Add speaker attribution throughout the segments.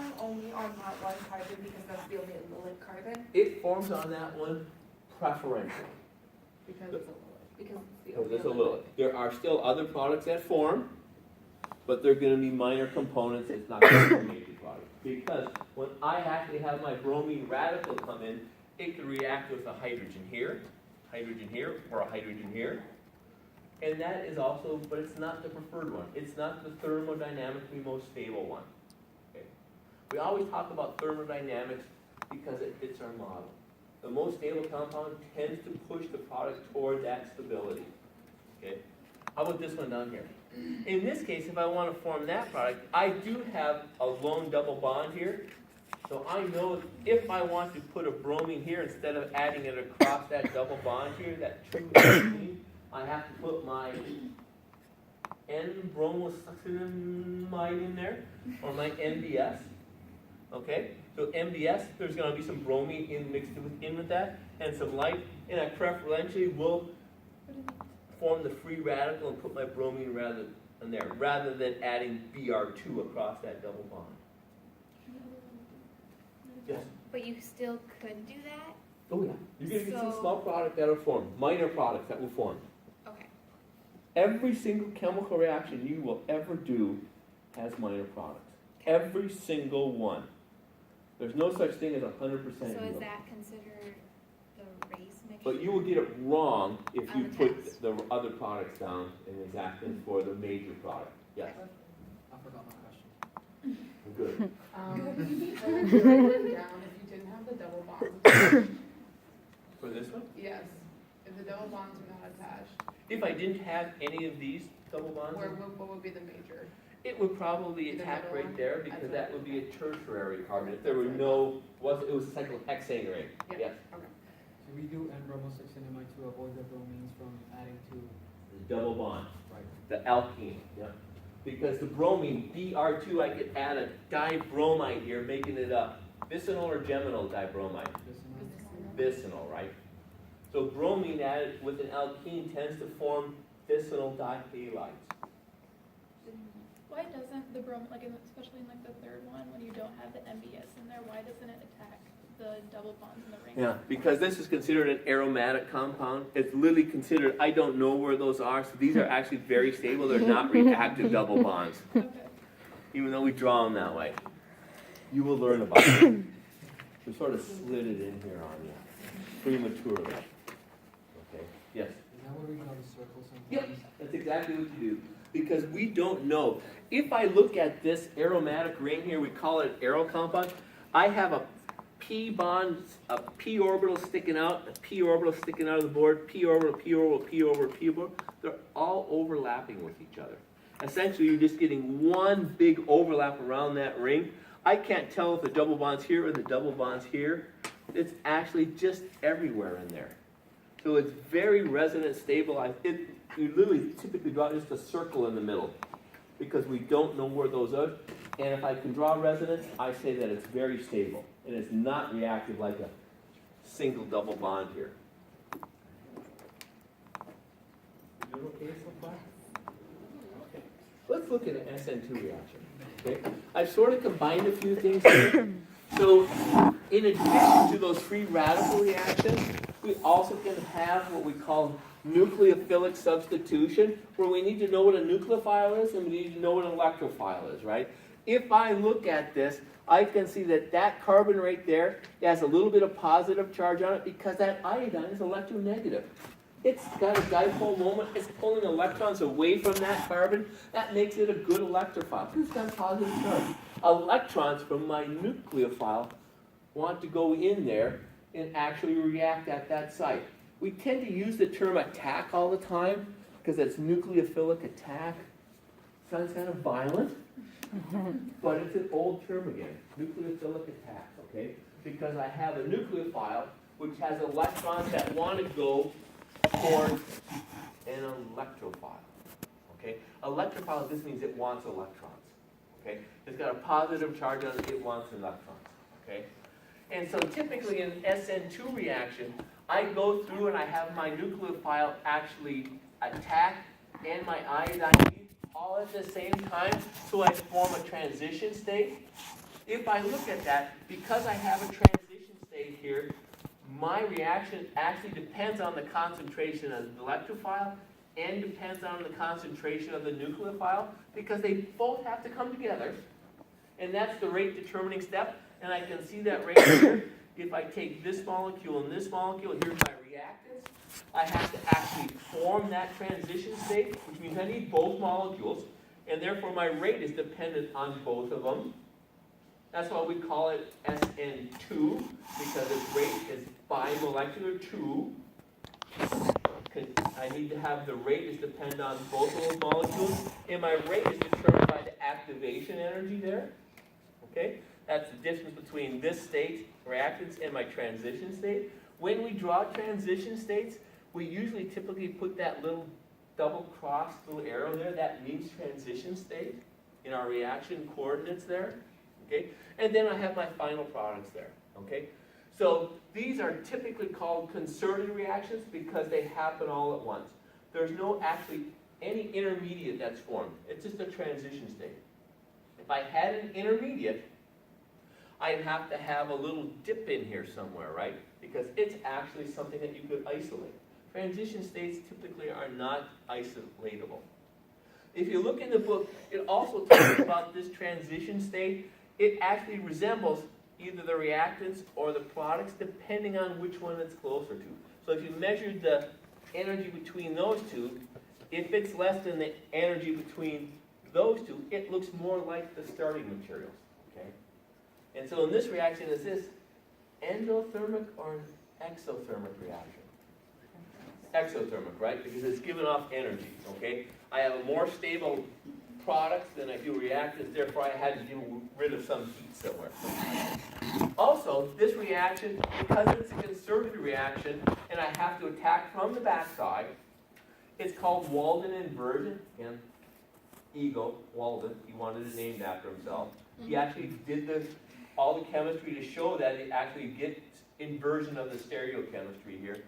Speaker 1: form only on that one carbon because that's the only Lilith carbon?
Speaker 2: It forms on that one preferentially.
Speaker 1: Because it's a Lilith. Because it's the
Speaker 2: Because
Speaker 1: only
Speaker 2: it's a little. There are still other products that form, but they're going to be minor components. It's not going to be a major product. Because when I actually have my bromine radical come in, it can react with a hydrogen here, or a hydrogen here. And that is also, but it's not the preferred one. It's not the thermodynamically most stable one. Okay? We always talk about thermodynamics because it fits our model. The most stable compound tends to push the product toward that stability. Okay? How about this one down here? In this case, if I want to form that product, I do have a lone double bond here. So I know if I want to put a bromine here, instead of adding it across that double bond here, that triple bromine, I have to put my N-bromosuccinimide in there, or my NBS. Okay? So NBS, there's going to be some bromine mixed in with that, and some light, and I preferentially will form the free radical and put my bromine in there, rather than adding Br2 across that double bond. Yes?
Speaker 3: But you still could do that?
Speaker 2: Oh yeah. You're going to get some
Speaker 3: So-
Speaker 2: small product that will form, minor products that will form.
Speaker 3: Okay.
Speaker 2: Every single chemical reaction you will ever do has minor products. Every single one. There's no such thing as 100%
Speaker 3: So is
Speaker 2: yield.
Speaker 3: that considered the race mixture?
Speaker 2: But you will get it wrong if
Speaker 3: On
Speaker 2: you
Speaker 3: the
Speaker 2: put
Speaker 3: test.
Speaker 2: the other products down in exactly for the major product. Yes.
Speaker 4: I forgot my question.
Speaker 2: Good.
Speaker 1: How would you write it down if you didn't have the double bonds?
Speaker 2: For this one?
Speaker 1: Yes, if the double bonds are not attached,
Speaker 2: If I didn't have any of these double bonds,
Speaker 1: what would be the major?
Speaker 2: it would probably
Speaker 1: The
Speaker 2: attack
Speaker 1: middle
Speaker 2: right
Speaker 1: one?
Speaker 2: there because that would be a tertiary carbon. If there were no, it was a cyclohexane ring.
Speaker 1: Yeah.
Speaker 2: Yes.
Speaker 4: So we do N-bromosuccinimide to avoid the bromines from adding to,
Speaker 2: The double bond.
Speaker 4: right?
Speaker 2: The alkene, yeah. Because the bromine, Br2, I could add a dibromide here, making it a bisinol or geminal dibromide.
Speaker 4: This one?
Speaker 2: Bisinol, right? So bromine added with an alkene tends to form bisinol dihalides.
Speaker 5: Why doesn't the bromine, especially in the third one, when you don't have the MBS in there, why doesn't it attack the double bonds in the ring?
Speaker 2: Yeah, because this is considered an aromatic compound. It's literally considered, I don't know where those are, so these are actually very stable. They're not reactive double bonds,
Speaker 5: Okay.
Speaker 2: even though we draw them that way. You will learn about it. We sort of slid it in here on you prematurely. Okay, yes?
Speaker 4: Is that what we draw the circle sometimes?
Speaker 2: Yep, that's exactly what you do. Because we don't know. If I look at this aromatic ring here, we call it an arrow compound. I have a p bond, a p orbital sticking out, a p orbital sticking out of the board, p orbital, p orbital, p orbital, p orbital. They're all overlapping with each other. Essentially, you're just getting one big overlap around that ring. I can't tell if the double bond's here or the double bond's here. It's actually just everywhere in there. So it's very resonance stabilized. You literally typically draw just a circle in the middle because we don't know where those are. And if I can draw resonance, I say that it's very stable and it's not reactive like a single double bond here. You doing okay so far? Okay. Let's look at an SN2 reaction. Okay. I've sort of combined a few things here. So in addition to those free radical reactions, we also can have what we call nucleophilic substitution, where we need to know what a nucleophile is and we need to know what an electrophile is, right? If I look at this, I can see that that carbon right there has a little bit of positive charge on it because that iodine is electronegative. It's got a dipole moment, it's pulling electrons away from that carbon. That makes it a good electrophile. It's got a positive charge. Electrons from my nucleophile want to go in there and actually react at that site. We tend to use the term attack all the time because it's nucleophilic attack. Sounds kind of violent, but it's an old term again, nucleophilic attack, okay? Because I have a nucleophile which has electrons that want to go towards an electrophile, okay? Electrophile, this means it wants electrons, okay? It's got a positive charge on it, it wants electrons, okay? And so typically in SN2 reaction, I go through and I have my nucleophile actually attack and my iodine all at the same time, so I form a transition state. if I look at that, because I have a transition state here, my reaction actually depends on the concentration of the electrophile and depends on the concentration of the nucleophile, because they both have to come together. And that's the rate determining step. And I can see that right here. If I take this molecule and this molecule, here's my reactants. I have to actually form that transition state, which means I need both molecules. And therefore my rate is dependent on both of them. That's why we call it SN2, because its rate is bimolecular 2. I need to have the rate is dependent on both of those molecules, and my rate is determined by the activation energy there. Okay? That's the difference between this state, reactants, and my transition state. When we draw transition states, we usually typically put that little double cross little arrow there. That means transition state in our reaction coordinates there. Okay? And then I have my final products there. Okay? So these are typically called concerted reactions because they happen all at once. There's no actually any intermediate that's formed. It's just a transition state. If I had an intermediate, I'd have to have a little dip in here somewhere, right? Because it's actually something that you could isolate. Transition states typically are not isolatable. If you look in the book, it also talks about this transition state. It actually resembles either the reactants or the products, depending on which one it's closer to. So if you measured the energy between those two, if it's less than the energy between those two, it looks more like the starting materials. Okay? And so in this reaction, is this endothermic or an exothermic reaction? Exothermic, right? Because it's giving off energy. Okay? I have a more stable products than I do reactants, therefore I had to get rid of some heat somewhere. Also, this reaction, because it's a conservative reaction, and I have to attack from the backside, it's called Walden inversion. Again, ego, Walden, he wanted it named after himself. He actually did all the chemistry to show that it actually gets inversion of the stereochemistry here.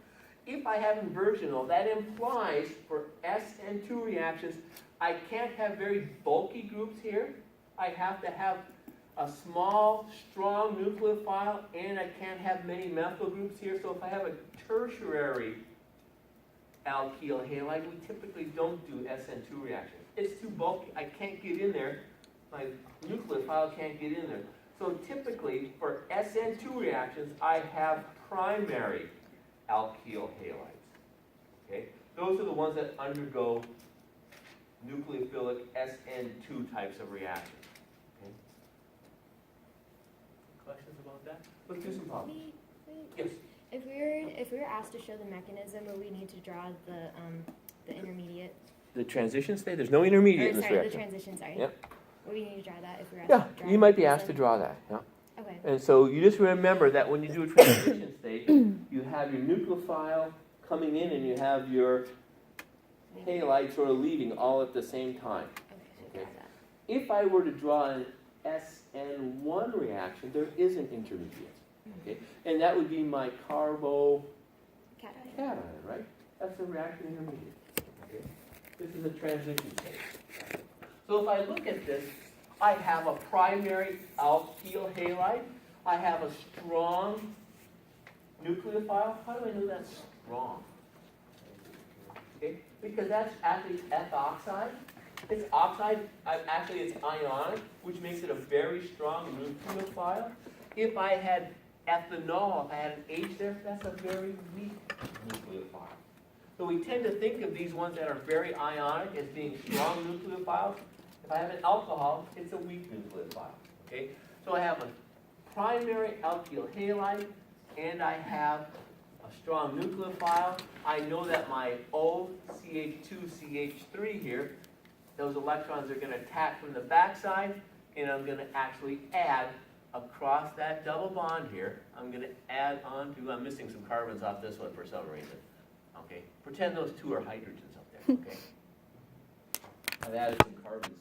Speaker 2: If I have inversion, though, that implies for SN2 reactions, I can't have very bulky groups here. I have to have a small, strong nucleophile, and I can't have many methyl groups here. So if I have a tertiary alkyl halide, we typically don't do SN2 reactions. It's too bulky. I can't get in there. My nucleophile can't get in there. So typically, for SN2 reactions, I have primary alkyl halides. Okay? Those are the ones that undergo nucleophilic SN2 types of reactions. Okay? Questions about that? Let's do some problems. Yes.
Speaker 6: If we were asked to show the mechanism, would we need to draw the intermediate?
Speaker 2: The transition state? There's no intermediate in this reaction.
Speaker 6: The transition, sorry.
Speaker 2: Yep.
Speaker 6: Would we need to draw that if we were asked
Speaker 2: Yeah,
Speaker 6: to draw
Speaker 2: you might be asked to draw that. Yeah.
Speaker 6: Okay.
Speaker 2: And so you just remember that when you do a transition state, you have your nucleophile coming in and you have your halide sort of leaving all at the same time.
Speaker 6: Okay, so
Speaker 2: Okay.
Speaker 6: draw that.
Speaker 2: If I were to draw an SN1 reaction, there is an intermediate. Okay? And that would be my carbo
Speaker 6: Cation.
Speaker 2: cation, right? That's the reaction intermediate. Okay? This is a transition state. So if I look at this, I have a primary alkyl halide. I have a strong nucleophile. How do I know that's strong? Okay? Because that's actually F oxide. It's oxide, actually it's ionic, which makes it a very strong nucleophile. If I had ethanol, if I had an H there, that's a very weak nucleophile. So we tend to think of these ones that are very ionic as being strong nucleophiles. If I have an alcohol, it's a weak nucleophile. Okay? So I have a primary alkyl halide, and I have a strong nucleophile. I know that my OCH2CH3 here, those electrons are going to attack from the backside, and I'm going to actually add across that double bond here. I'm going to add on to, I'm missing some carbons off this one for some reason. Okay, pretend those two are hydrogens up there, okay? I've added some carbons